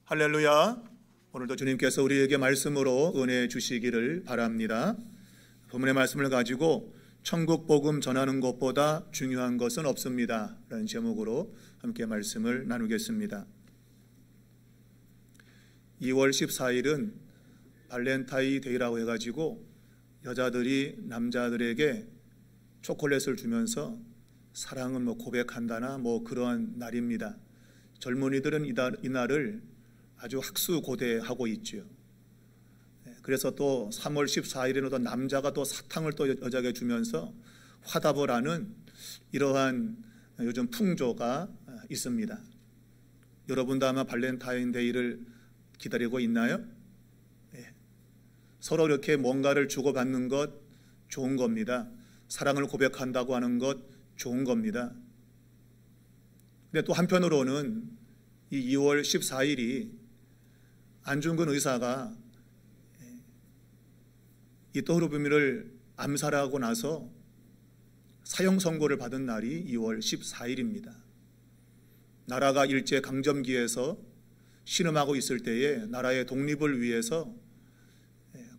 할렐루야. 오늘도 주님께서 우리에게 말씀으로 은혜 주시기를 바랍니다. 본문의 말씀을 가지고 천국 복음 전하는 것보다 중요한 것은 없습니다 라는 제목으로 함께 말씀을 나누겠습니다. 2월 14일은 발렌타인 데이라고 해가지고 여자들이 남자들에게 초콜릿을 주면서 사랑은 고백한다나 그런 날입니다. 젊은이들은 이날을 아주 학수고대하고 있죠. 그래서 또 3월 14일에는 또 남자가 또 사탕을 또 여자에게 주면서 화답을 하는 이러한 요즘 풍조가 있습니다. 여러분도 아마 발렌타인데이를 기다리고 있나요? 서로 이렇게 뭔가를 주고받는 것 좋은 겁니다. 사랑을 고백한다고 하는 것 좋은 겁니다. 근데 또 한편으로는 이 2월 14일이 안중근 의사가 이토 히로부미를 암살하고 나서 사형 선고를 받은 날이 2월 14일입니다. 나라가 일제 강점기에서 신음하고 있을 때에 나라의 독립을 위해서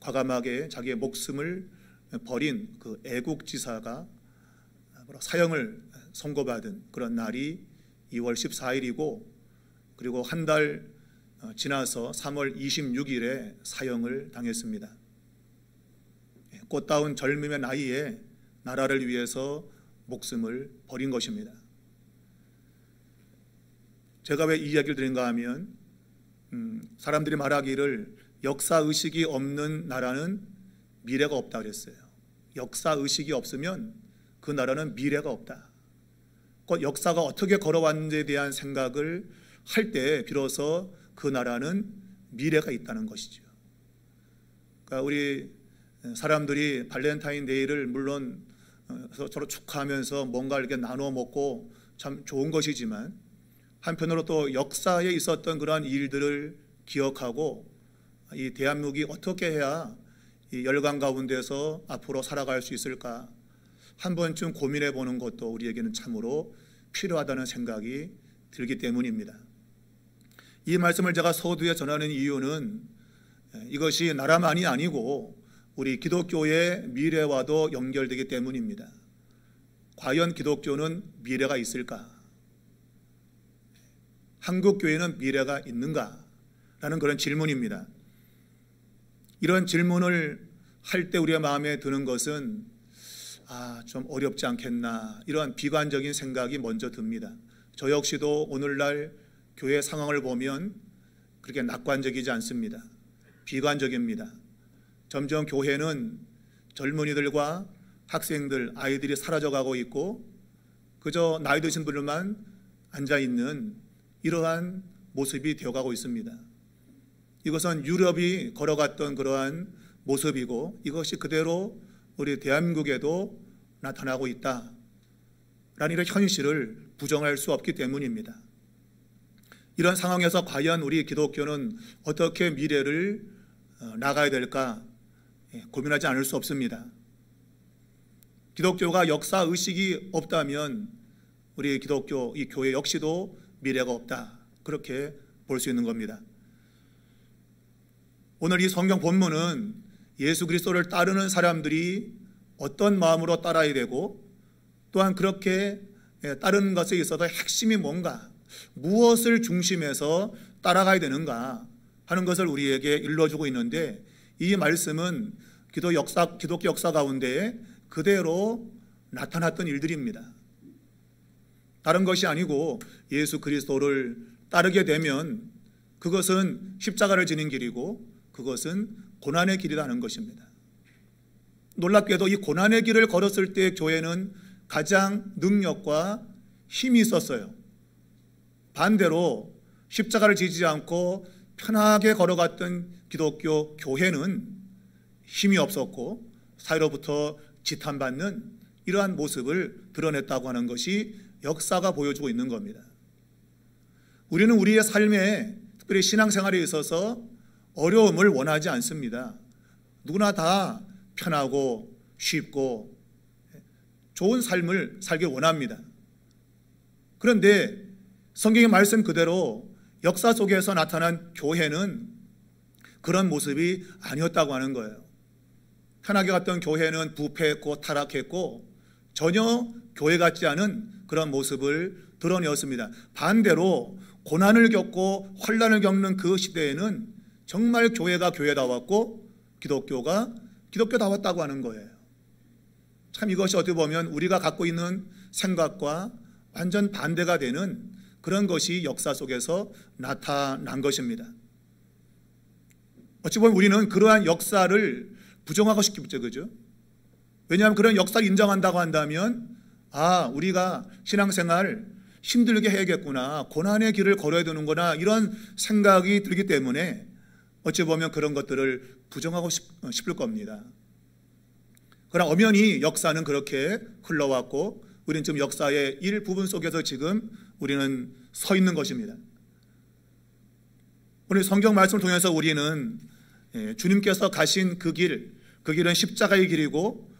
과감하게 자기의 목숨을 버린 그 애국지사가 사형을 선고받은 그런 날이 2월 14일이고, 그리고 한 달 지나서 3월 26일에 사형을 당했습니다. 꽃다운 젊음의 나이에 나라를 위해서 목숨을 버린 것입니다. 제가 왜 이 이야기를 드린가 하면 사람들이 말하기를 역사의식이 없는 나라는 미래가 없다 그랬어요. 역사의식이 없으면 그 나라는 미래가 없다. 곧 역사가 어떻게 걸어왔는지에 대한 생각을 할 때 비로소 그 나라는 미래가 있다는 것이죠. 그러니까 우리 사람들이 발렌타인데이를 물론 서로 축하하면서 뭔가 이렇게 나눠 먹고 참 좋은 것이지만, 한편으로 또 역사에 있었던 그러한 일들을 기억하고 이 대한민국이 어떻게 해야 이 열강 가운데서 앞으로 살아갈 수 있을까 한 번쯤 고민해 보는 것도 우리에게는 참으로 필요하다는 생각이 들기 때문입니다. 이 말씀을 제가 서두에 전하는 이유는 이것이 나라만이 아니고 우리 기독교의 미래와도 연결되기 때문입니다. 과연 기독교는 미래가 있을까? 한국교회는 미래가 있는가? 라는 그런 질문입니다. 이런 질문을 할 때 우리의 마음에 드는 것은 좀 어렵지 않겠나, 이런 비관적인 생각이 먼저 듭니다. 저 역시도 오늘날 교회 상황을 보면 그렇게 낙관적이지 않습니다. 비관적입니다. 점점 교회는 젊은이들과 학생들, 아이들이 사라져가고 있고 그저 나이 드신 분들만 앉아있는 이러한 모습이 되어가고 있습니다. 이것은 유럽이 걸어갔던 그러한 모습이고 이것이 그대로 우리 대한민국에도 나타나고 있다라는 이런 현실을 부정할 수 없기 때문입니다. 이런 상황에서 과연 우리 기독교는 어떻게 미래를 나가야 될까 고민하지 않을 수 없습니다. 기독교가 역사의식이 없다면 우리 기독교, 이 교회 역시도 미래가 없다, 그렇게 볼 수 있는 겁니다. 오늘 이 성경 본문은 예수 그리스도를 따르는 사람들이 어떤 마음으로 따라야 되고, 또한 그렇게 따르는 것에 있어서 핵심이 뭔가, 무엇을 중심해서 따라가야 되는가 하는 것을 우리에게 일러주고 있는데, 이 말씀은 기독교 역사 가운데 그대로 나타났던 일들입니다. 다른 것이 아니고 예수 그리스도를 따르게 되면 그것은 십자가를 지는 길이고 그것은 고난의 길이라는 것입니다. 놀랍게도 이 고난의 길을 걸었을 때 교회는 가장 능력과 힘이 있었어요. 반대로 십자가를 지지 않고 편하게 걸어갔던 기독교 교회는 힘이 없었고 사회로부터 지탄받는 이러한 모습을 드러냈다고 하는 것이 역사가 보여주고 있는 겁니다. 우리는 우리의 삶에, 특별히 신앙생활에 있어서 어려움을 원하지 않습니다. 누구나 다 편하고 쉽고 좋은 삶을 살길 원합니다. 그런데 성경의 말씀 그대로 역사 속에서 나타난 교회는 그런 모습이 아니었다고 하는 거예요. 편하게 갔던 교회는 부패했고 타락했고 전혀 교회 같지 않은 그런 모습을 드러내었습니다. 반대로 고난을 겪고 환난을 겪는 그 시대에는 정말 교회가 교회다웠고 기독교가 기독교다웠다고 하는 거예요. 참 이것이 어떻게 보면 우리가 갖고 있는 생각과 완전 반대가 되는 그런 것이 역사 속에서 나타난 것입니다. 어찌 보면 우리는 그러한 역사를 부정하고 싶겠죠, 그죠? 왜냐하면 그런 역사를 인정한다고 한다면 우리가 신앙생활 힘들게 해야겠구나, 고난의 길을 걸어야 되는구나, 이런 생각이 들기 때문에 어찌 보면 그런 것들을 부정하고 싶을 겁니다. 그러나 엄연히 역사는 그렇게 흘러왔고 우리는 지금 역사의 일부분 속에서 지금 우리는 서 있는 것입니다. 오늘 성경 말씀을 통해서 우리는 주님께서 가신 그 길은 십자가의 길이고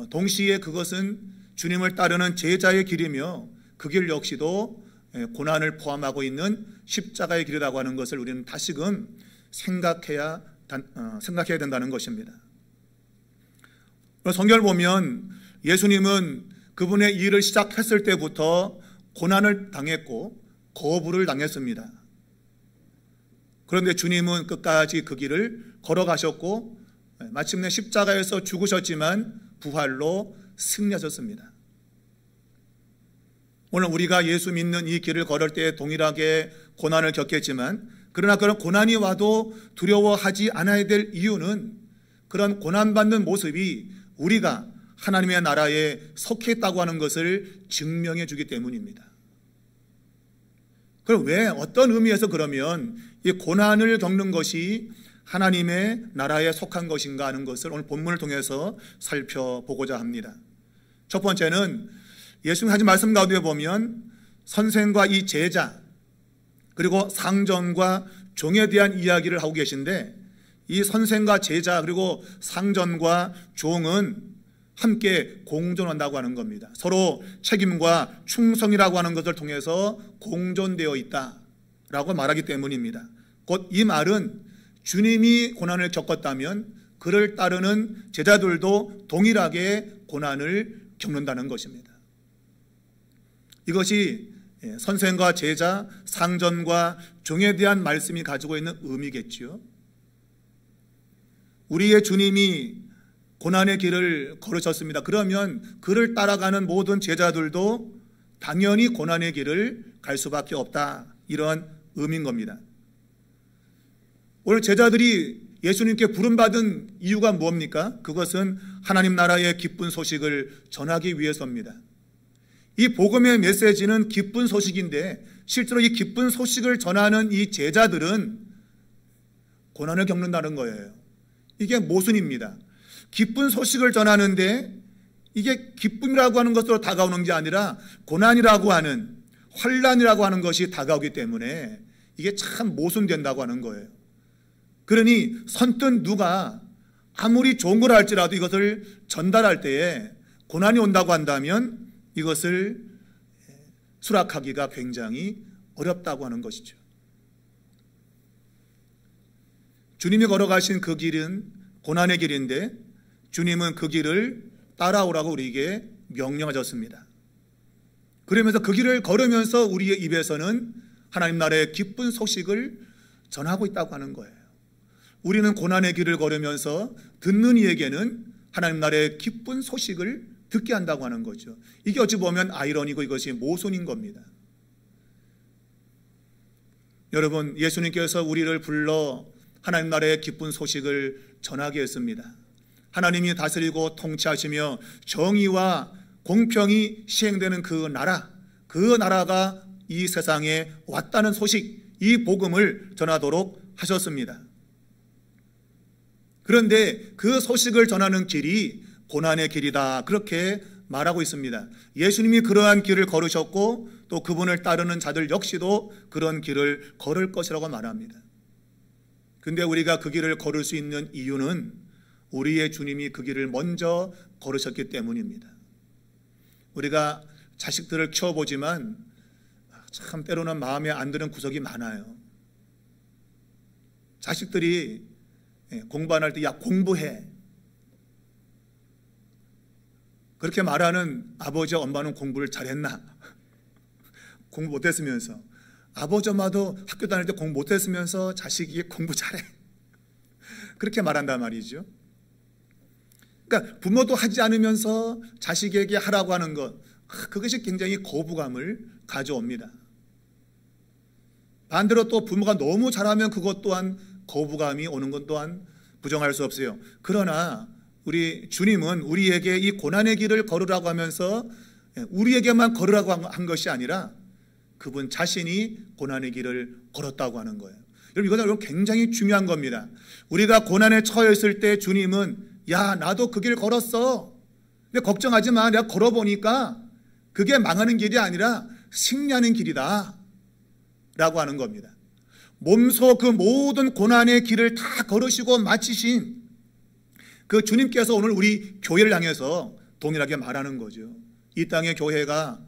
동시에 그것은 주님을 따르는 제자의 길이며 그 길 역시도 고난을 포함하고 있는 십자가의 길이라고 하는 것을 우리는 다시금 생각해야 된다는 것입니다. 성경을 보면 예수님은 그분의 일을 시작했을 때부터 고난을 당했고 거부를 당했습니다. 그런데 주님은 끝까지 그 길을 걸어가셨고 마침내 십자가에서 죽으셨지만 부활로 승리하셨습니다. 오늘 우리가 예수 믿는 이 길을 걸을 때 동일하게 고난을 겪겠지만 그러나 그런 고난이 와도 두려워하지 않아야 될 이유는 그런 고난받는 모습이 우리가 하나님의 나라에 속해 있다고 하는 것을 증명해 주기 때문입니다. 그럼 왜 어떤 의미에서 그러면 이 고난을 겪는 것이 하나님의 나라에 속한 것인가 하는 것을 오늘 본문을 통해서 살펴보고자 합니다. 첫 번째는 예수님 하신 말씀 가운데 보면 선생과 이 제자 그리고 상전과 종에 대한 이야기를 하고 계신데 이 선생과 제자 그리고 상전과 종은 함께 공존한다고 하는 겁니다. 서로 책임과 충성이라고 하는 것을 통해서 공존되어 있다라고 말하기 때문입니다. 곧 이 말은 주님이 고난을 겪었다면 그를 따르는 제자들도 동일하게 고난을 겪는다는 것입니다. 이것이 선생과 제자, 상전과 종에 대한 말씀이 가지고 있는 의미겠지요. 우리의 주님이 고난의 길을 걸으셨습니다. 그러면 그를 따라가는 모든 제자들도 당연히 고난의 길을 갈 수밖에 없다, 이런 의미인 겁니다. 오늘 제자들이 예수님께 부름받은 이유가 뭡니까? 그것은 하나님 나라의 기쁜 소식을 전하기 위해서입니다. 이 복음의 메시지는 기쁜 소식인데 실제로 이 기쁜 소식을 전하는 이 제자들은 고난을 겪는다는 거예요. 이게 모순입니다. 기쁜 소식을 전하는데 이게 기쁨이라고 하는 것으로 다가오는 게 아니라 고난이라고 하는, 환난이라고 하는 것이 다가오기 때문에 이게 참 모순된다고 하는 거예요. 그러니 선뜻 누가 아무리 좋은 걸 할지라도 이것을 전달할 때에 고난이 온다고 한다면 이것을 수락하기가 굉장히 어렵다고 하는 것이죠. 주님이 걸어가신 그 길은 고난의 길인데 주님은 그 길을 따라오라고 우리에게 명령하셨습니다. 그러면서 그 길을 걸으면서 우리의 입에서는 하나님 나라의 기쁜 소식을 전하고 있다고 하는 거예요. 우리는 고난의 길을 걸으면서 듣는 이에게는 하나님 나라의 기쁜 소식을 듣게 한다고 하는 거죠. 이게 어찌 보면 아이러니고 이것이 모순인 겁니다. 여러분, 예수님께서 우리를 불러 하나님 나라의 기쁜 소식을 전하게 했습니다. 하나님이 다스리고 통치하시며 정의와 공평이 시행되는 그 나라가 이 세상에 왔다는 소식, 이 복음을 전하도록 하셨습니다. 그런데 그 소식을 전하는 길이 고난의 길이다, 그렇게 말하고 있습니다. 예수님이 그러한 길을 걸으셨고 또 그분을 따르는 자들 역시도 그런 길을 걸을 것이라고 말합니다. 근데 우리가 그 길을 걸을 수 있는 이유는 우리의 주님이 그 길을 먼저 걸으셨기 때문입니다. 우리가 자식들을 키워보지만 참 때로는 마음에 안 드는 구석이 많아요. 자식들이 공부 안 할 때 야 공부해 그렇게 말하는 아버지와 엄마는 공부를 잘했나? 공부 못했으면서. 아버지 엄마도 학교 다닐 때 공부 못했으면서 자식이 공부 잘해 그렇게 말한단 말이죠. 그러니까 부모도 하지 않으면서 자식에게 하라고 하는 것, 그것이 굉장히 거부감을 가져옵니다. 반대로 또 부모가 너무 잘하면 그것 또한 거부감이 오는 것 또한 부정할 수 없어요. 그러나 우리 주님은 우리에게 이 고난의 길을 걸으라고 하면서 우리에게만 걸으라고 한 것이 아니라 그분 자신이 고난의 길을 걸었다고 하는 거예요. 여러분, 이것은 굉장히 중요한 겁니다. 우리가 고난에 처했을 때 주님은 야 나도 그 길 걸었어. 근데 걱정하지 마. 내가 걸어보니까 그게 망하는 길이 아니라 승리하는 길이다 라고 하는 겁니다. 몸소 그 모든 고난의 길을 다 걸으시고 마치신 그 주님께서 오늘 우리 교회를 향해서 동일하게 말하는 거죠. 이 땅의 교회가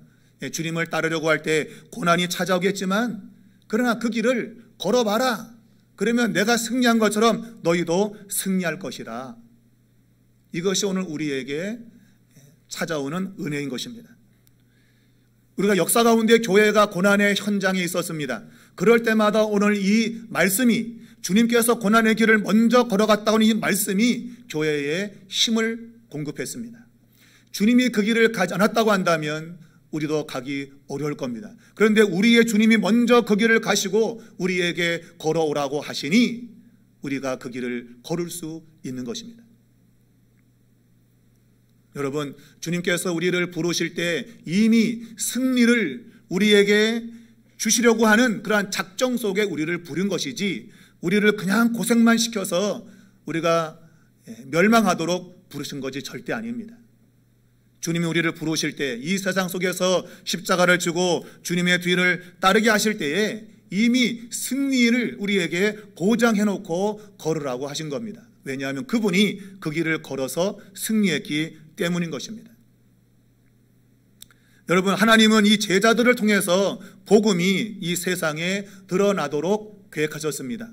주님을 따르려고 할 때 고난이 찾아오겠지만 그러나 그 길을 걸어봐라. 그러면 내가 승리한 것처럼 너희도 승리할 것이다. 이것이 오늘 우리에게 찾아오는 은혜인 것입니다. 우리가 역사 가운데 교회가 고난의 현장에 있었습니다. 그럴 때마다 오늘 이 말씀이 주님께서 고난의 길을 먼저 걸어갔다고 하는 이 말씀이 교회에 힘을 공급했습니다. 주님이 그 길을 가지 않았다고 한다면 우리도 가기 어려울 겁니다. 그런데 우리의 주님이 먼저 그 길을 가시고 우리에게 걸어오라고 하시니 우리가 그 길을 걸을 수 있는 것입니다. 여러분, 주님께서 우리를 부르실 때 이미 승리를 우리에게 주시려고 하는 그러한 작정 속에 우리를 부른 것이지 우리를 그냥 고생만 시켜서 우리가 멸망하도록 부르신 것이 절대 아닙니다. 주님이 우리를 부르실 때 이 세상 속에서 십자가를 지고 주님의 뒤를 따르게 하실 때에 이미 승리를 우리에게 보장해 놓고 걸으라고 하신 겁니다. 왜냐하면 그분이 그 길을 걸어서 승리했기 때문인 것입니다. 여러분, 하나님은 이 제자들을 통해서 복음이 이 세상에 드러나도록 계획하셨습니다.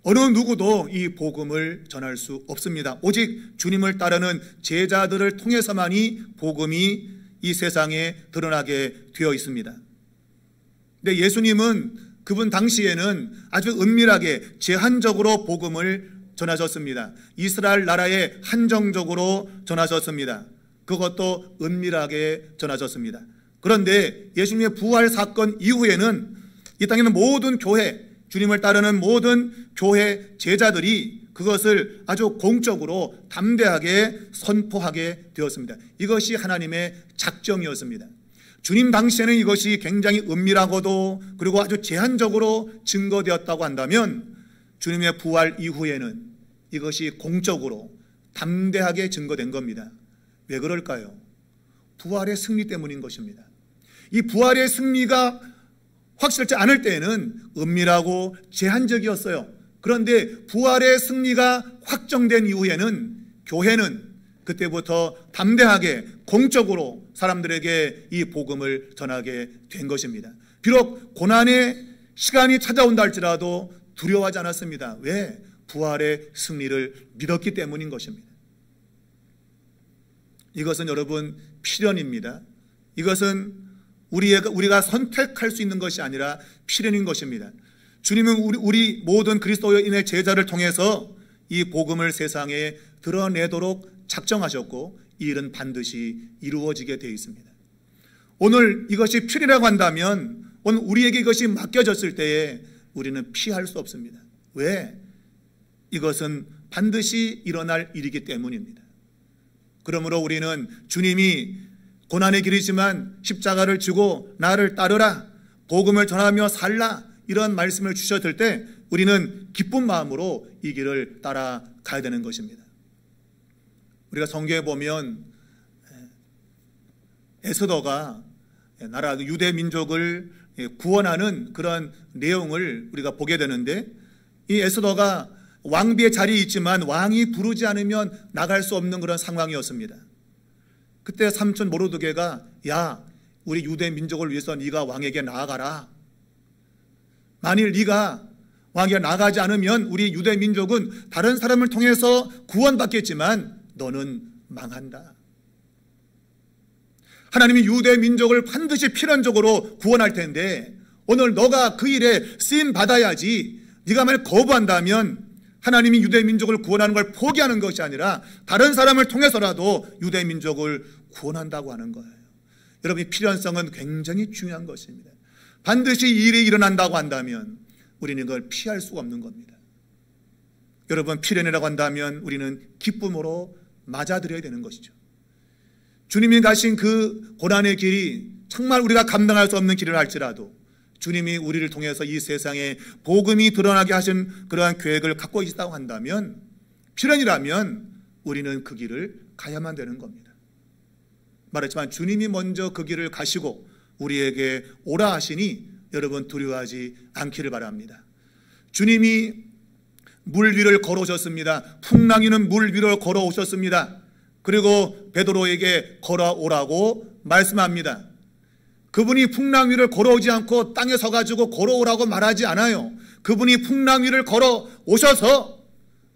어느 누구도 이 복음을 전할 수 없습니다. 오직 주님을 따르는 제자들을 통해서만이 복음이 이 세상에 드러나게 되어 있습니다. 근데 예수님은 그분 당시에는 아주 은밀하게 제한적으로 복음을 전하셨습니다. 이스라엘 나라에 한정적으로 전하셨습니다. 그것도 은밀하게 전하셨습니다. 그런데 예수님의 부활 사건 이후에는 이 땅에 있는 모든 교회, 주님을 따르는 모든 교회 제자들이 그것을 아주 공적으로 담대하게 선포하게 되었습니다. 이것이 하나님의 작정이었습니다. 주님 당시에는 이것이 굉장히 은밀하고도 그리고 아주 제한적으로 증거되었다고 한다면 주님의 부활 이후에는 이것이 공적으로 담대하게 증거된 겁니다. 왜 그럴까요? 부활의 승리 때문인 것입니다. 이 부활의 승리가 확실치 않을 때에는 은밀하고 제한적이었어요. 그런데 부활의 승리가 확정된 이후에는 교회는 그때부터 담대하게 공적으로 사람들에게 이 복음을 전하게 된 것입니다. 비록 고난의 시간이 찾아온다 할지라도 두려워하지 않았습니다. 왜? 부활의 승리를 믿었기 때문인 것입니다. 이것은 여러분 필연입니다. 이것은 우리가 선택할 수 있는 것이 아니라 필연인 것입니다. 주님은 우리 모든 그리스도인의 제자를 통해서 이 복음을 세상에 드러내도록 작정하셨고 이 일은 반드시 이루어지게 되어 있습니다. 오늘 이것이 필이라고 한다면 오늘 우리에게 이것이 맡겨졌을 때에 우리는 피할 수 없습니다. 왜? 이것은 반드시 일어날 일이기 때문입니다. 그러므로 우리는 주님이 고난의 길이지만 십자가를 지고 나를 따르라, 복음을 전하며 살라, 이런 말씀을 주셨을 때 우리는 기쁜 마음으로 이 길을 따라가야 되는 것입니다. 우리가 성경에 보면 에스더가 나라 유대 민족을 구원하는 그런 내용을 우리가 보게 되는데, 이 에스더가 왕비의 자리에 있지만 왕이 부르지 않으면 나갈 수 없는 그런 상황이었습니다. 그때 삼촌 모르드게가 야, 우리 유대 민족을 위해서 네가 왕에게 나아가라. 만일 네가 왕에게 나가지 않으면 우리 유대 민족은 다른 사람을 통해서 구원받겠지만 너는 망한다. 하나님이 유대 민족을 반드시 필연적으로 구원할 텐데 오늘 너가 그 일에 쓰임 받아야지. 네가 만약 거부한다면 하나님이 유대 민족을 구원하는 걸 포기하는 것이 아니라 다른 사람을 통해서라도 유대 민족을 구원한다고 하는 거예요. 여러분, 이 필연성은 굉장히 중요한 것입니다. 반드시 이 일이 일어난다고 한다면 우리는 이걸 피할 수가 없는 겁니다. 여러분, 필연이라고 한다면 우리는 기쁨으로 맞아들여야 되는 것이죠. 주님이 가신 그 고난의 길이 정말 우리가 감당할 수 없는 길을 할지라도 주님이 우리를 통해서 이 세상에 복음이 드러나게 하신 그러한 계획을 갖고 있다고 한다면, 필연이라면 우리는 그 길을 가야만 되는 겁니다. 말했지만 주님이 먼저 그 길을 가시고 우리에게 오라 하시니 여러분 두려워하지 않기를 바랍니다. 주님이 물 위를 걸어오셨습니다. 풍랑이는 물 위로 걸어오셨습니다. 그리고 베드로에게 걸어오라고 말씀합니다. 그분이 풍랑 위를 걸어오지 않고 땅에 서가지고 걸어오라고 말하지 않아요. 그분이 풍랑 위를 걸어오셔서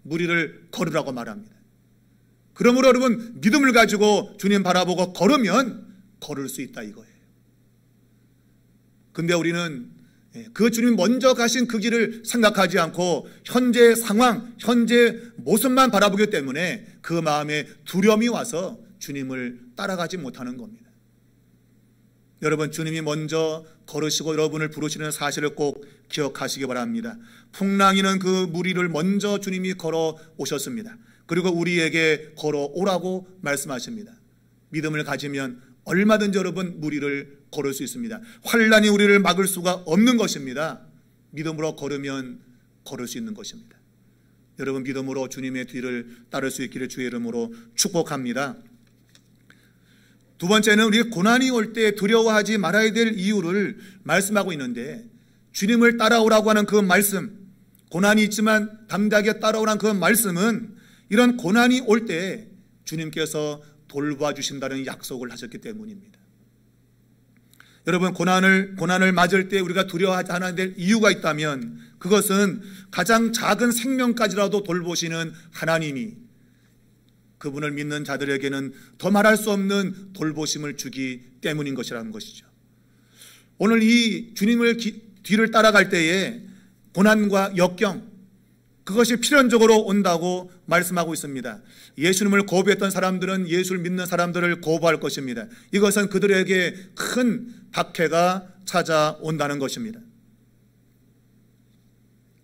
물 위를 걸으라고 말합니다. 그러므로 여러분, 믿음을 가지고 주님 바라보고 걸으면 걸을 수 있다 이거예요. 근데 우리는 그 주님 먼저 가신 그 길을 생각하지 않고 현재 상황, 현재 모습만 바라보기 때문에 그 마음에 두려움이 와서 주님을 따라가지 못하는 겁니다. 여러분, 주님이 먼저 걸으시고 여러분을 부르시는 사실을 꼭 기억하시기 바랍니다. 풍랑이는 그 물 위를 먼저 주님이 걸어 오셨습니다. 그리고 우리에게 걸어오라고 말씀하십니다. 믿음을 가지면 얼마든지 여러분 물 위를 걸을 수 있습니다. 환란이 우리를 막을 수가 없는 것입니다. 믿음으로 걸으면 걸을 수 있는 것입니다. 여러분, 믿음으로 주님의 뒤를 따를 수 있기를 주의 이름으로 축복합니다. 두 번째는 우리 고난이 올 때 두려워하지 말아야 될 이유를 말씀하고 있는데, 주님을 따라오라고 하는 그 말씀, 고난이 있지만 담대하게 따라오라는 그 말씀은 이런 고난이 올 때 주님께서 돌봐주신다는 약속을 하셨기 때문입니다. 여러분, 고난을 맞을 때 우리가 두려워하지 않아야 될 이유가 있다면 그것은 가장 작은 생명까지라도 돌보시는 하나님이 그분을 믿는 자들에게는 더 말할 수 없는 돌보심을 주기 때문인 것이라는 것이죠. 오늘 이 주님을 뒤를 따라갈 때에 고난과 역경, 그것이 필연적으로 온다고 말씀하고 있습니다. 예수님을 거부했던 사람들은 예수를 믿는 사람들을 거부할 것입니다. 이것은 그들에게 큰 박해가 찾아온다는 것입니다.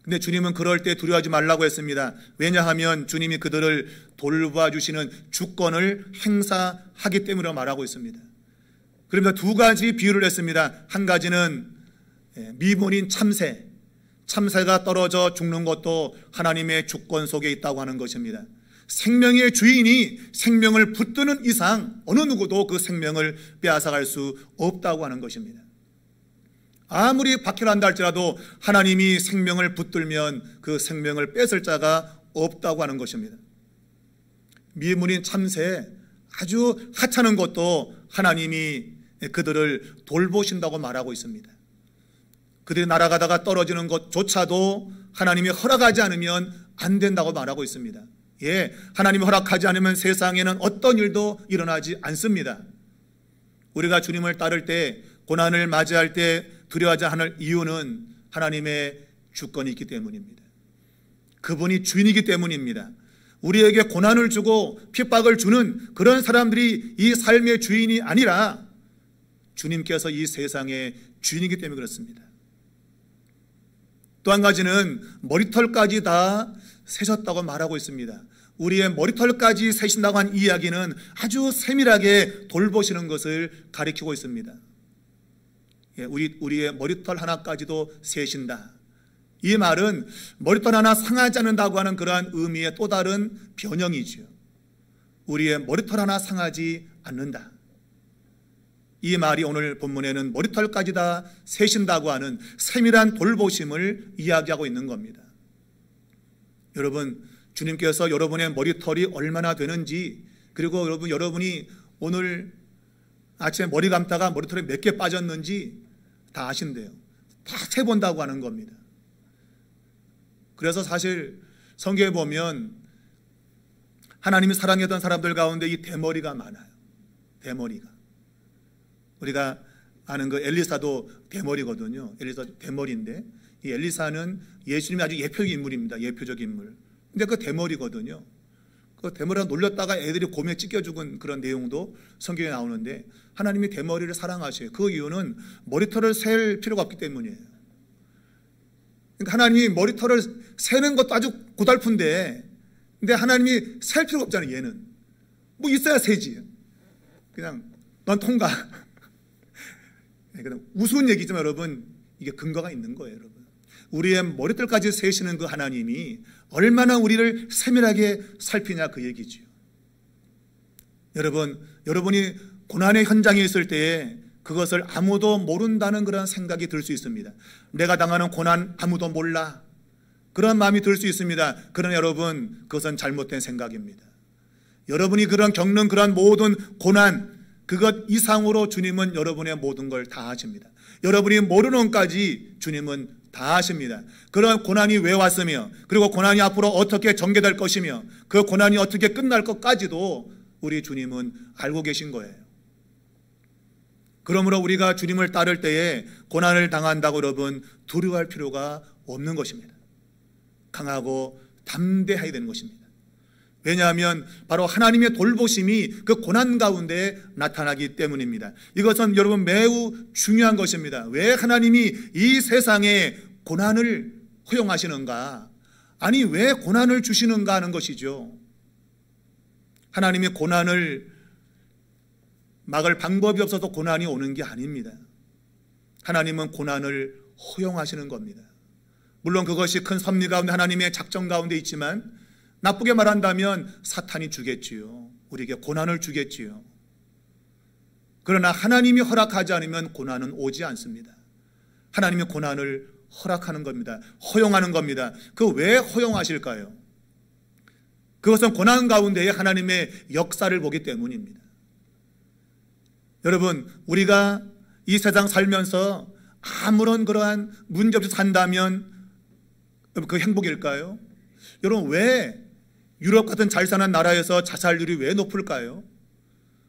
근데 주님은 그럴 때 두려워하지 말라고 했습니다. 왜냐하면 주님이 그들을 돌봐주시는 주권을 행사하기 때문에 말하고 있습니다. 그러면서 두 가지 비유를 했습니다. 한 가지는 미문인 참새가 떨어져 죽는 것도 하나님의 주권 속에 있다고 하는 것입니다. 생명의 주인이 생명을 붙드는 이상 어느 누구도 그 생명을 빼앗아갈 수 없다고 하는 것입니다. 아무리 박해를 한다 할지라도 하나님이 생명을 붙들면 그 생명을 뺏을 자가 없다고 하는 것입니다. 미문인 참새, 아주 하찮은 것도 하나님이 그들을 돌보신다고 말하고 있습니다. 그들이 날아가다가 떨어지는 것조차도 하나님이 허락하지 않으면 안 된다고 말하고 있습니다. 하나님이 허락하지 않으면 세상에는 어떤 일도 일어나지 않습니다. 우리가 주님을 따를 때, 고난을 맞이할 때 두려워하지 않을 이유는 하나님의 주권이 있기 때문입니다. 그분이 주인이기 때문입니다. 우리에게 고난을 주고 핍박을 주는 그런 사람들이 이 삶의 주인이 아니라 주님께서 이 세상의 주인이기 때문에 그렇습니다. 또 한 가지는 머리털까지 다 세셨다고 말하고 있습니다. 우리의 머리털까지 세신다고 한 이야기는 아주 세밀하게 돌보시는 것을 가리키고 있습니다. 우리의 머리털 하나까지도 세신다. 이 말은 머리털 하나 상하지 않는다고 하는 그러한 의미의 또 다른 변형이죠. 우리의 머리털 하나 상하지 않는다. 이 말이 오늘 본문에는 머리털까지 다 세신다고 하는 세밀한 돌보심을 이야기하고 있는 겁니다. 여러분, 주님께서 여러분의 머리털이 얼마나 되는지, 그리고 여러분이 오늘 아침에 머리 감다가 머리털이 몇 개 빠졌는지 다 아신대요. 다 세본다고 하는 겁니다. 그래서 사실 성경에 보면 하나님이 사랑했던 사람들 가운데 이 대머리가 많아요. 대머리가. 우리가 아는 그 엘리사도 대머리거든요. 엘리사 대머리인데, 이 엘리사는 예수님의 아주 예표적 인물입니다. 예표적 인물. 근데 그 대머리거든요. 그 대머리가 놀렸다가 애들이 곰에 찢겨 죽은 그런 내용도 성경에 나오는데, 하나님이 대머리를 사랑하셔요. 그 이유는 머리털을 셀 필요가 없기 때문이에요. 그러니까 하나님이 머리털을 세는 것도 아주 고달픈데, 근데 하나님이 셀 필요가 없잖아요. 얘는 뭐 있어야 세지. 그냥 넌 통과. 그냥 우스운 얘기지만 여러분, 이게 근거가 있는 거예요. 여러분, 우리의 머리털까지 세시는 그 하나님이 얼마나 우리를 세밀하게 살피냐, 그 얘기죠. 여러분이 고난의 현장에 있을 때에 그것을 아무도 모른다는 그런 생각이 들 수 있습니다. 내가 당하는 고난 아무도 몰라, 그런 마음이 들 수 있습니다. 그러나 여러분, 그것은 잘못된 생각입니다. 여러분이 겪는 그런 모든 고난, 그것 이상으로 주님은 여러분의 모든 걸 다 하십니다. 여러분이 모르는 것까지 주님은 다 하십니다. 그런 고난이 왜 왔으며, 그리고 고난이 앞으로 어떻게 전개될 것이며, 그 고난이 어떻게 끝날 것까지도 우리 주님은 알고 계신 거예요. 그러므로 우리가 주님을 따를 때에 고난을 당한다고 여러분 두려워할 필요가 없는 것입니다. 강하고 담대해야 되는 것입니다. 왜냐하면 바로 하나님의 돌보심이 그 고난 가운데 나타나기 때문입니다. 이것은 여러분 매우 중요한 것입니다. 왜 하나님이 이 세상에 고난을 허용하시는가? 아니, 왜 고난을 주시는가 하는 것이죠. 하나님이 고난을 막을 방법이 없어서 고난이 오는 게 아닙니다. 하나님은 고난을 허용하시는 겁니다. 물론 그것이 큰 섭리 가운데 하나님의 작정 가운데 있지만, 나쁘게 말한다면 사탄이 주겠지요. 우리에게 고난을 주겠지요. 그러나 하나님이 허락하지 않으면 고난은 오지 않습니다. 하나님이 고난을 허락하는 겁니다. 허용하는 겁니다. 그 왜 허용하실까요? 그것은 고난 가운데에 하나님의 역사를 보기 때문입니다. 여러분, 우리가 이 세상 살면서 아무런 그러한 문제 없이 산다면 그 행복일까요? 여러분, 왜 유럽 같은 잘 사는 나라에서 자살률이 왜 높을까요?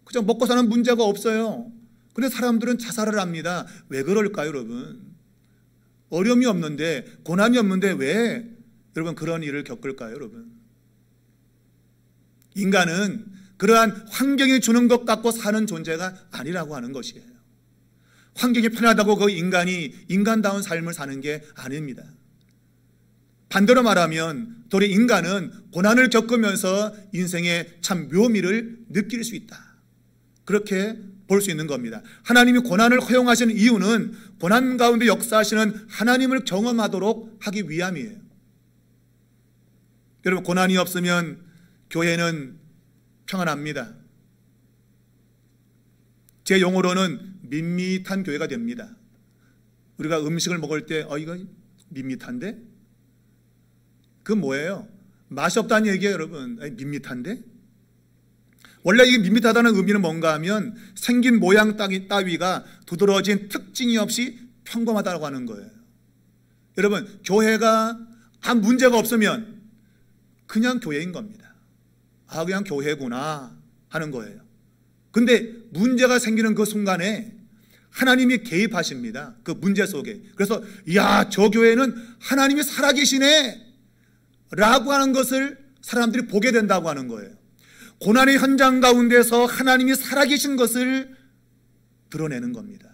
그냥 먹고 사는 문제가 없어요. 그런데 사람들은 자살을 합니다. 왜 그럴까요, 여러분? 어려움이 없는데, 고난이 없는데 왜 여러분 그런 일을 겪을까요, 여러분? 인간은 그러한 환경이 주는 것 갖고 사는 존재가 아니라고 하는 것이에요. 환경이 편하다고 그 인간이 인간다운 삶을 사는 게 아닙니다. 반대로 말하면 도리 인간은 고난을 겪으면서 인생의 참 묘미를 느낄 수 있다, 그렇게 볼 수 있는 겁니다. 하나님이 고난을 허용하시는 이유는 고난 가운데 역사하시는 하나님을 경험하도록 하기 위함이에요. 여러분, 고난이 없으면 교회는 평안합니다. 제 용어로는 밋밋한 교회가 됩니다. 우리가 음식을 먹을 때 이거 밋밋한데? 그 뭐예요? 맛이 없다는 얘기예요, 여러분. 밋밋한데? 원래 이 밋밋하다는 의미는 뭔가 하면 생긴 모양 따위가 두드러진 특징이 없이 평범하다고 하는 거예요. 여러분, 교회가 아무 문제가 없으면 그냥 교회인 겁니다. 그냥 교회구나 하는 거예요. 근데 문제가 생기는 그 순간에 하나님이 개입하십니다. 그 문제 속에. 그래서 저 교회는 하나님이 살아계시네 라고 하는 것을 사람들이 보게 된다고 하는 거예요. 고난의 현장 가운데서 하나님이 살아계신 것을 드러내는 겁니다.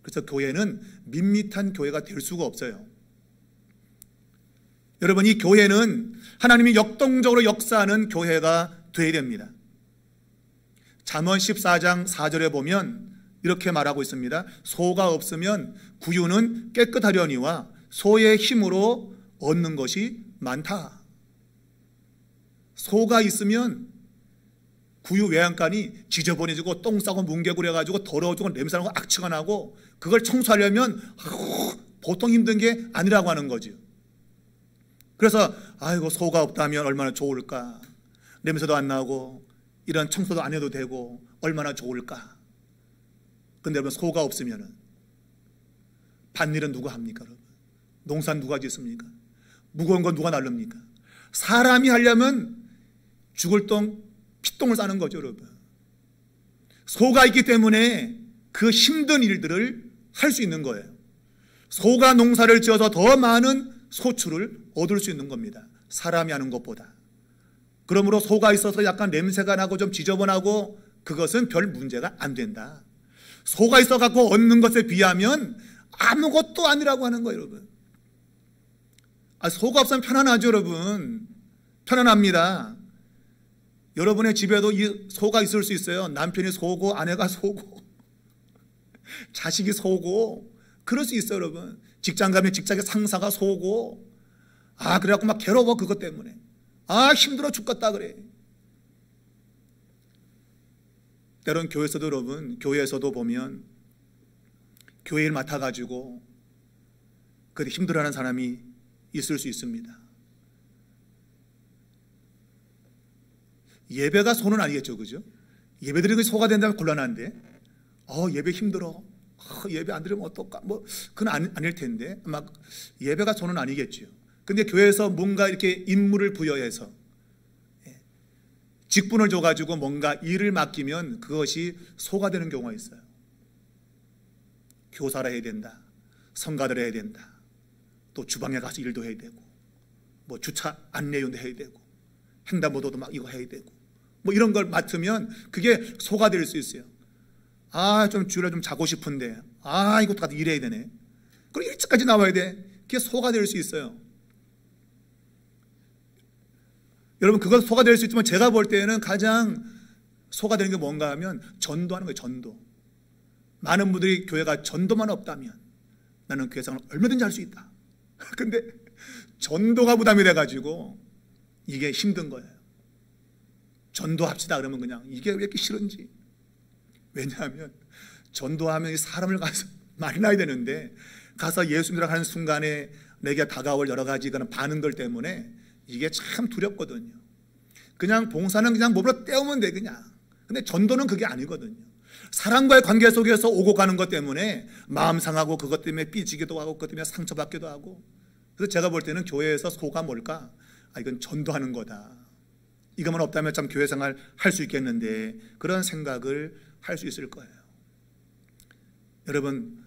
그래서 교회는 밋밋한 교회가 될 수가 없어요. 여러분, 이 교회는 하나님이 역동적으로 역사하는 교회가 되어야 됩니다. 잠언 14장 4절에 보면 이렇게 말하고 있습니다. 소가 없으면 구유는 깨끗하려니와 소의 힘으로 얻는 것이 많다. 소가 있으면 구유 외양간이 지저분해지고 똥 싸고 뭉개구려 가지고 더러워지고 냄새나고 악취가 나고, 그걸 청소하려면 보통 힘든 게 아니라고 하는 거죠. 그래서 소가 없다면 얼마나 좋을까, 냄새도 안 나고 이런 청소도 안 해도 되고 얼마나 좋을까. 근데 여러분, 소가 없으면 밭일은 누가 합니까? 여러분, 농사는 누가 짓습니까? 무거운 건 누가 날릅니까? 사람이 하려면 죽을 똥 피똥을 싸는 거죠, 여러분. 소가 있기 때문에 그 힘든 일들을 할 수 있는 거예요. 소가 농사를 지어서 더 많은 소출을 얻을 수 있는 겁니다, 사람이 하는 것보다. 그러므로 소가 있어서 약간 냄새가 나고 좀 지저분하고 그것은 별 문제가 안 된다. 소가 있어 갖고 얻는 것에 비하면 아무것도 아니라고 하는 거예요, 여러분. 소가 없으면 편안하죠, 여러분. 편안합니다. 여러분의 집에도 이 소가 있을 수 있어요. 남편이 소고 아내가 소고 자식이 소고 그럴 수 있어요, 여러분. 직장 가면 직장의 상사가 소고 그래갖고 막 괴로워, 그것 때문에. 힘들어 죽겠다 그래. 때론 교회에서도, 여러분, 교회에서도 보면 교회 일 맡아가지고 그때 힘들어하는 사람이 있을 수 있습니다. 예배가 소는 아니겠죠, 그죠? 예배 드리는 것이 소가 된다면 곤란한데, 예배 힘들어, 예배 안 드리면 어떨까, 그건 아닐 텐데, 막 예배가 소는 아니겠죠. 근데 교회에서 뭔가 이렇게 임무를 부여해서 직분을 줘가지고 뭔가 일을 맡기면 그것이 소가 되는 경우가 있어요. 교사를 해야 된다, 성가를 해야 된다, 또 주방에 가서 일도 해야 되고, 주차 안내위원도 해야 되고, 횡단보도도 막 이거 해야 되고, 이런 걸 맡으면 그게 소가 될 수 있어요. 좀 주일에 좀 자고 싶은데, 이것도 같이 일해야 되네. 그리고 일찍까지 나와야 돼. 그게 소가 될 수 있어요. 여러분, 그것 소가 될 수 있지만 제가 볼 때는 가장 소가 되는 게 뭔가 하면 전도하는 거예요, 전도. 많은 분들이 교회가 전도만 없다면 나는 교회 생활을 얼마든지 할 수 있다. 근데 전도가 부담이 돼가지고 이게 힘든 거예요. 전도합시다 그러면 그냥 이게 왜 이렇게 싫은지. 왜냐하면 전도하면 사람을 가서 만나야 되는데, 가서 예수님이라고 하는 순간에 내게 다가올 여러 가지 그런 반응들 때문에 이게 참 두렵거든요. 그냥 봉사는 그냥 몸으로 때우면 돼, 그냥. 근데 전도는 그게 아니거든요. 사람과의 관계 속에서 오고 가는 것 때문에 마음 상하고, 그것 때문에 삐지기도 하고, 그것 때문에 상처받기도 하고. 그래서 제가 볼 때는 교회에서 소가 뭘까? 이건 전도하는 거다. 이것만 없다면 참 교회 생활 할 수 있겠는데, 그런 생각을 할 수 있을 거예요. 여러분,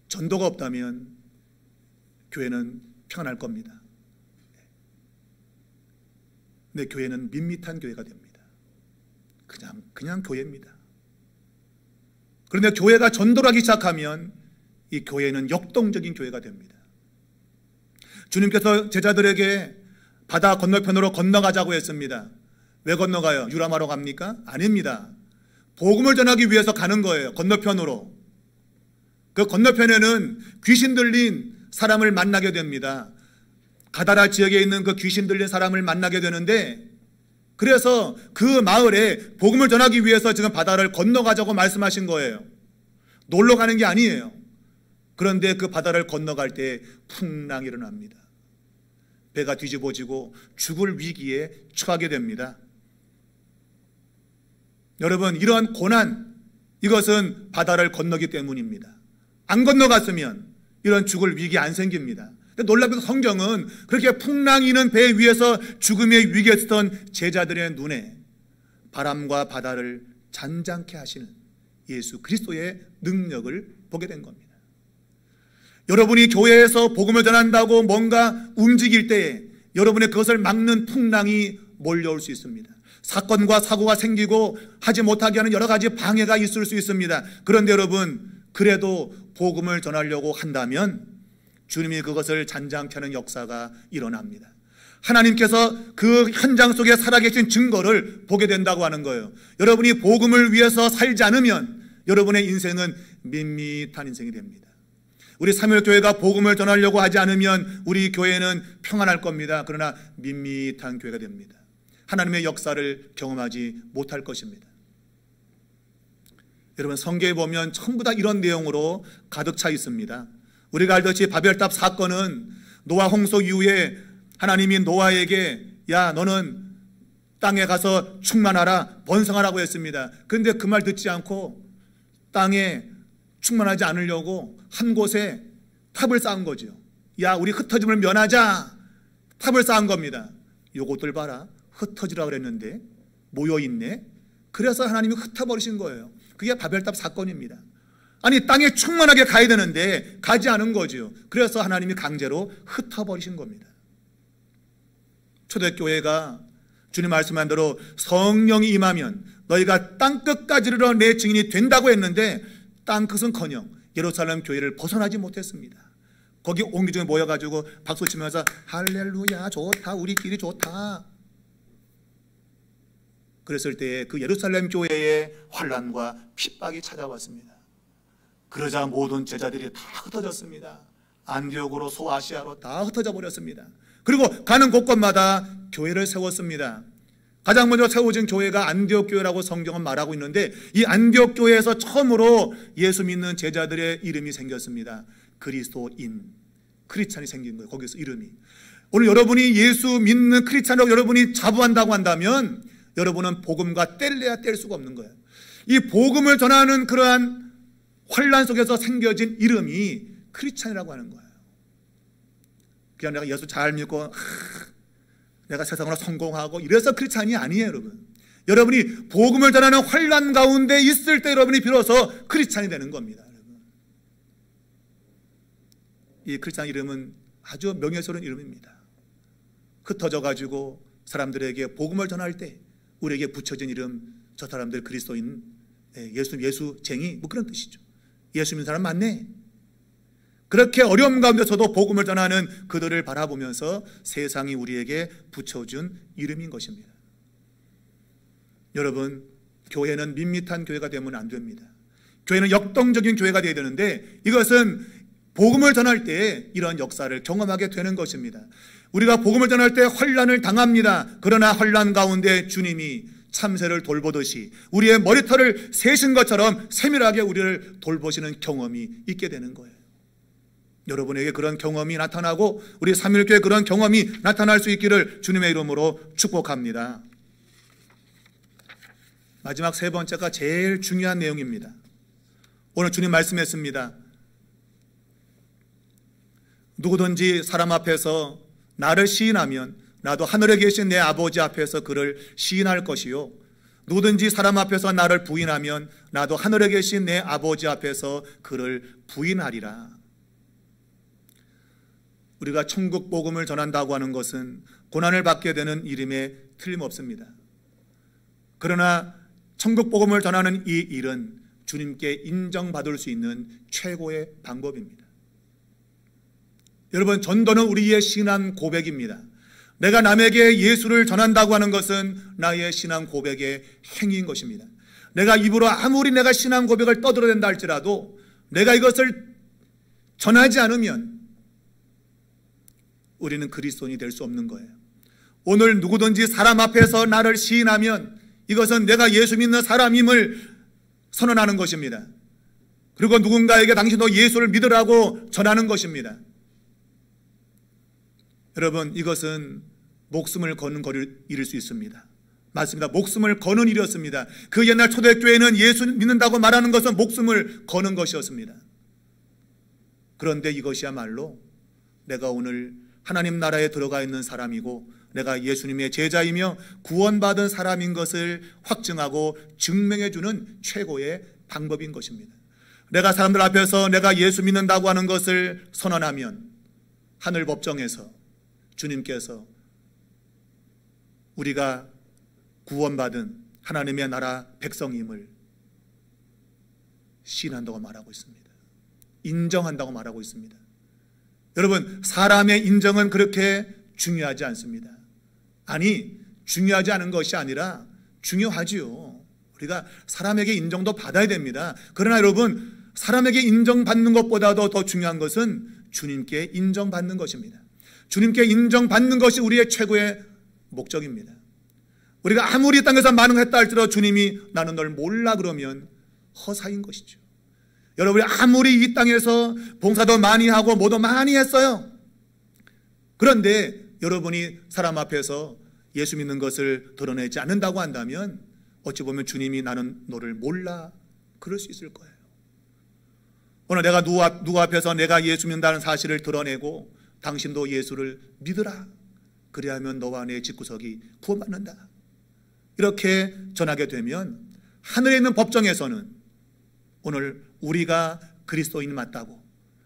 전도가 없다면 교회는 평안할 겁니다. 근데 교회는 밋밋한 교회가 됩니다. 그냥 교회입니다. 그런데 교회가 전도를 하기 시작하면 이 교회는 역동적인 교회가 됩니다. 주님께서 제자들에게 바다 건너편으로 건너가자고 했습니다. 왜 건너가요? 유람하러 갑니까? 아닙니다. 복음을 전하기 위해서 가는 거예요, 건너편으로. 그 건너편에는 귀신 들린 사람을 만나게 됩니다. 가다라 지역에 있는 그 귀신 들린 사람을 만나게 되는데, 그래서 그 마을에 복음을 전하기 위해서 지금 바다를 건너가자고 말씀하신 거예요. 놀러 가는 게 아니에요. 그런데 그 바다를 건너갈 때 풍랑이 일어납니다. 배가 뒤집어지고 죽을 위기에 처하게 됩니다. 여러분, 이러한 고난, 이것은 바다를 건너기 때문입니다. 안 건너갔으면 이런 죽을 위기 안 생깁니다. 놀랍게도 성경은 그렇게 풍랑이 있는 배 위에서 죽음의 위기에 있었던 제자들의 눈에 바람과 바다를 잔잔케 하시는 예수 그리스도의 능력을 보게 된 겁니다. 여러분이 교회에서 복음을 전한다고 뭔가 움직일 때에 여러분의 그것을 막는 풍랑이 몰려올 수 있습니다. 사건과 사고가 생기고 하지 못하게 하는 여러 가지 방해가 있을 수 있습니다. 그런데 여러분, 그래도 복음을 전하려고 한다면 주님이 그것을 잔잔케 하는 역사가 일어납니다. 하나님께서 그 현장 속에 살아계신 증거를 보게 된다고 하는 거예요. 여러분이 복음을 위해서 살지 않으면 여러분의 인생은 밋밋한 인생이 됩니다. 우리 사무엘교회가 복음을 전하려고 하지 않으면 우리 교회는 평안할 겁니다. 그러나 밋밋한 교회가 됩니다. 하나님의 역사를 경험하지 못할 것입니다. 여러분, 성경에 보면 전부 다 이런 내용으로 가득 차 있습니다. 우리가 알듯이 바벨탑 사건은 노아 홍수 이후에 하나님이 노아에게 야, 너는 땅에 가서 충만하라, 번성하라고 했습니다. 그런데 그 말 듣지 않고 땅에 충만하지 않으려고 한 곳에 탑을 쌓은 거죠. 야, 우리 흩어짐을 면하자. 탑을 쌓은 겁니다. 요것들 봐라, 흩어지라 그랬는데 모여있네. 그래서 하나님이 흩어버리신 거예요. 그게 바벨탑 사건입니다. 아니, 땅에 충만하게 가야 되는데 가지 않은 거죠. 그래서 하나님이 강제로 흩어버리신 겁니다. 초대교회가 주님 말씀한 대로 성령이 임하면 너희가 땅끝까지 이르러 내 증인이 된다고 했는데 땅끝은커녕 예루살렘 교회를 벗어나지 못했습니다. 거기 옹기종에 모여가지고 박수 치면서 할렐루야 좋다, 우리끼리 좋다 그랬을 때에 그 예루살렘 교회에 환난과 핍박이 찾아왔습니다. 그러자 모든 제자들이 다 흩어졌습니다. 안디옥으로 소아시아로 다 흩어져 버렸습니다. 그리고 가는 곳곳마다 교회를 세웠습니다. 가장 먼저 세워진 교회가 안디옥 교회라고 성경은 말하고 있는데, 이 안디옥 교회에서 처음으로 예수 믿는 제자들의 이름이 생겼습니다. 그리스도인, 크리스찬이 생긴 거예요. 거기서 이름이. 오늘 여러분이 예수 믿는 크리스찬이라고 여러분이 자부한다고 한다면 여러분은 복음과 뗄래야 뗄 수가 없는 거예요. 이 복음을 전하는 그러한 환난 속에서 생겨진 이름이 크리스찬이라고 하는 거예요. 그냥 내가 예수 잘 믿고 내가 세상으로 성공하고 이래서 크리스찬이 아니에요. 여러분, 여러분이 복음을 전하는 환난 가운데 있을 때 여러분이 비로소 크리스찬이 되는 겁니다. 여러분, 이 크리스찬 이름은 아주 명예스러운 이름입니다. 흩어져 가지고 사람들에게 복음을 전할 때 우리에게 붙여진 이름, 저 사람들 그리스도인, 예수쟁이, 뭐 그런 뜻이죠. 예수 믿는 사람 많네. 그렇게 어려움 가운데서도 복음을 전하는 그들을 바라보면서 세상이 우리에게 붙여준 이름인 것입니다. 여러분, 교회는 밋밋한 교회가 되면 안 됩니다. 교회는 역동적인 교회가 되어야 되는데, 이것은 복음을 전할 때 이런 역사를 경험하게 되는 것입니다. 우리가 복음을 전할 때 환난을 당합니다. 그러나 환난 가운데 주님이 참새를 돌보듯이 우리의 머리털을 세신 것처럼 세밀하게 우리를 돌보시는 경험이 있게 되는 거예요. 여러분에게 그런 경험이 나타나고 우리 삼일교회 그런 경험이 나타날 수 있기를 주님의 이름으로 축복합니다. 마지막 세 번째가 제일 중요한 내용입니다. 오늘 주님 말씀했습니다. 누구든지 사람 앞에서 나를 시인하면 나도 하늘에 계신 내 아버지 앞에서 그를 시인할 것이요, 누구든지 사람 앞에서 나를 부인하면 나도 하늘에 계신 내 아버지 앞에서 그를 부인하리라. 우리가 천국 복음을 전한다고 하는 것은 고난을 받게 되는 일임에 틀림없습니다. 그러나 천국 복음을 전하는 이 일은 주님께 인정받을 수 있는 최고의 방법입니다. 여러분, 전도는 우리의 신앙 고백입니다. 내가 남에게 예수를 전한다고 하는 것은 나의 신앙 고백의 행위인 것입니다. 내가 입으로 아무리 내가 신앙 고백을 떠들어댄다 할지라도 내가 이것을 전하지 않으면 우리는 그리스도인이 될 수 없는 거예요. 오늘 누구든지 사람 앞에서 나를 시인하면 이것은 내가 예수 믿는 사람임을 선언하는 것입니다. 그리고 누군가에게 당신도 예수를 믿으라고 전하는 것입니다. 여러분, 이것은 목숨을 거는 일일 수 있습니다. 맞습니다. 목숨을 거는 일이었습니다. 그 옛날 초대교회는 예수 믿는다고 말하는 것은 목숨을 거는 것이었습니다. 그런데 이것이야말로 내가 오늘 하나님 나라에 들어가 있는 사람이고 내가 예수님의 제자이며 구원받은 사람인 것을 확증하고 증명해 주는 최고의 방법인 것입니다. 내가 사람들 앞에서 내가 예수 믿는다고 하는 것을 선언하면 하늘 법정에서 주님께서 우리가 구원받은 하나님의 나라 백성임을 시인한다고 말하고 있습니다. 인정한다고 말하고 있습니다. 여러분, 사람의 인정은 그렇게 중요하지 않습니다. 아니, 중요하지 않은 것이 아니라 중요하지요. 우리가 사람에게 인정도 받아야 됩니다. 그러나 여러분, 사람에게 인정받는 것보다도 더 중요한 것은 주님께 인정받는 것입니다. 주님께 인정받는 것이 우리의 최고의 목적입니다. 우리가 아무리 땅에서 많은 거 했다 할지라도 주님이 나는 널 몰라 그러면 허사인 것이죠. 여러분이 아무리 이 땅에서 봉사도 많이 하고 뭐도 많이 했어요. 그런데 여러분이 사람 앞에서 예수 믿는 것을 드러내지 않는다고 한다면 어찌 보면 주님이 나는 너를 몰라 그럴 수 있을 거예요. 오늘 내가 누구 앞에서 내가 예수 믿는다는 사실을 드러내고 당신도 예수를 믿으라, 그리하면 너와 내 집구석이 구원받는다. 이렇게 전하게 되면 하늘에 있는 법정에서는 오늘 우리가 그리스도인 맞다고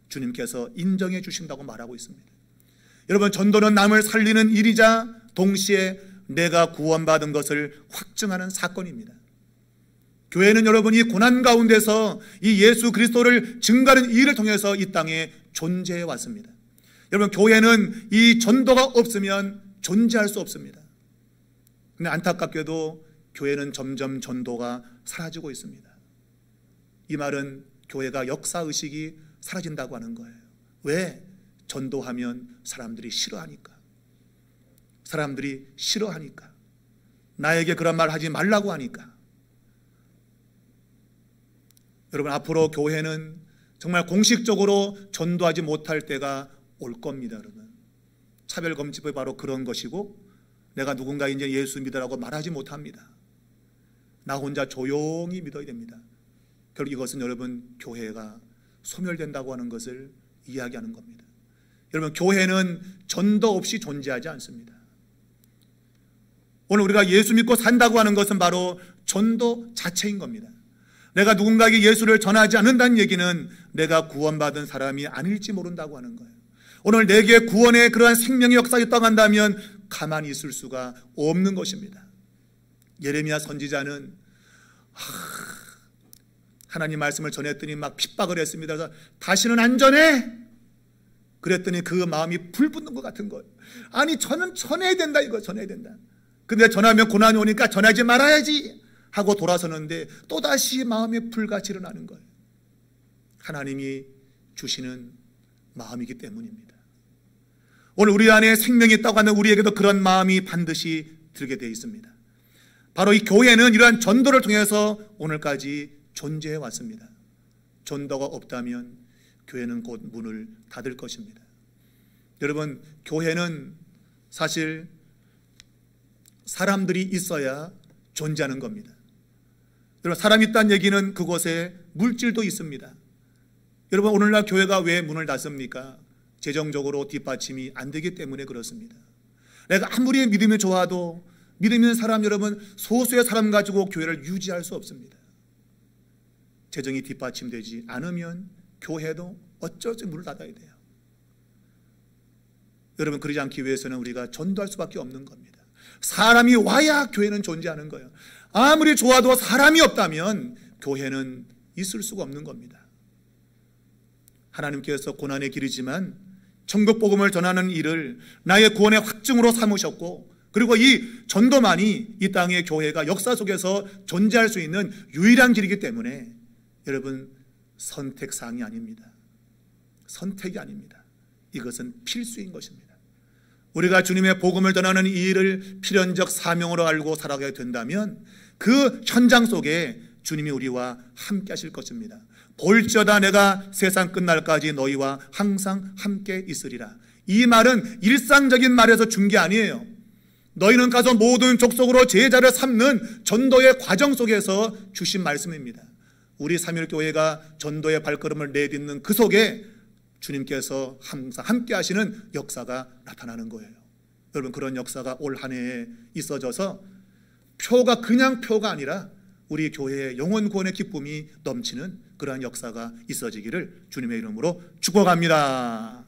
주님께서 인정해 주신다고 말하고 있습니다. 여러분, 전도는 남을 살리는 일이자 동시에 내가 구원받은 것을 확증하는 사건입니다. 교회는 여러분이 고난 가운데서 이 예수 그리스도를 증거하는 일을 통해서 이 땅에 존재해 왔습니다. 여러분, 교회는 이 전도가 없으면 존재할 수 없습니다. 근데 안타깝게도 교회는 점점 전도가 사라지고 있습니다. 이 말은 교회가 역사의식이 사라진다고 하는 거예요. 왜? 전도하면 사람들이 싫어하니까. 사람들이 싫어하니까. 나에게 그런 말 하지 말라고 하니까. 여러분, 앞으로 교회는 정말 공식적으로 전도하지 못할 때가 올 겁니다. 여러분, 차별금지법이 바로 그런 것이고, 내가 누군가 이제 예수 믿으라고 말하지 못합니다. 나 혼자 조용히 믿어야 됩니다. 결국 이것은 여러분, 교회가 소멸된다고 하는 것을 이야기하는 겁니다. 여러분, 교회는 전도 없이 존재하지 않습니다. 오늘 우리가 예수 믿고 산다고 하는 것은 바로 전도 자체인 겁니다. 내가 누군가에게 예수를 전하지 않는다는 얘기는 내가 구원받은 사람이 아닐지 모른다고 하는 거예요. 오늘 내게 구원의 그러한 생명의 역사가 있다고 한다면 가만히 있을 수가 없는 것입니다. 예레미야 선지자는 하나님 말씀을 전했더니 막 핍박을 했습니다. 그래서 다시는 안 전해. 그랬더니 그 마음이 불붙는 것 같은 거예요. 아니, 저는 전해야 된다, 이거 전해야 된다. 근데 전하면 고난이 오니까 전하지 말아야지 하고 돌아서는데 또다시 마음에 불같이 일어나는 거예요. 하나님이 주시는 마음이기 때문입니다. 오늘 우리 안에 생명이 있다고 하는 우리에게도 그런 마음이 반드시 들게 되어 있습니다. 바로 이 교회는 이러한 전도를 통해서 오늘까지 존재해 왔습니다. 전도가 없다면 교회는 곧 문을 닫을 것입니다. 여러분, 교회는 사실 사람들이 있어야 존재하는 겁니다. 여러분, 사람이 있다는 얘기는 그곳에 물질도 있습니다. 여러분, 오늘날 교회가 왜 문을 닫습니까? 재정적으로 뒷받침이 안 되기 때문에 그렇습니다. 내가 아무리 믿음이 좋아도 믿음 있는 사람, 여러분, 소수의 사람 가지고 교회를 유지할 수 없습니다. 재정이 뒷받침되지 않으면 교회도 어쩔 수 문을 닫아야 돼요. 여러분, 그러지 않기 위해서는 우리가 전도할 수밖에 없는 겁니다. 사람이 와야 교회는 존재하는 거예요. 아무리 좋아도 사람이 없다면 교회는 있을 수가 없는 겁니다. 하나님께서 고난의 길이지만 천국 복음을 전하는 일을 나의 구원의 확증으로 삼으셨고, 그리고 이 전도만이 이 땅의 교회가 역사 속에서 존재할 수 있는 유일한 길이기 때문에 여러분, 선택사항이 아닙니다. 선택이 아닙니다. 이것은 필수인 것입니다. 우리가 주님의 복음을 전하는 이 일을 필연적 사명으로 알고 살아가게 된다면 그 현장 속에 주님이 우리와 함께 하실 것입니다. 볼지어다 내가 세상 끝날까지 너희와 항상 함께 있으리라. 이 말은 일상적인 말에서 준 게 아니에요. 너희는 가서 모든 족속으로 제자를 삼는 전도의 과정 속에서 주신 말씀입니다. 우리 삼일교회가 전도의 발걸음을 내딛는 그 속에 주님께서 항상 함께 하시는 역사가 나타나는 거예요. 여러분, 그런 역사가 올 한 해에 있어져서 표가 그냥 표가 아니라 우리 교회의 영혼 구원의 기쁨이 넘치는 그러한 역사가 있어지기를 주님의 이름으로 축복합니다.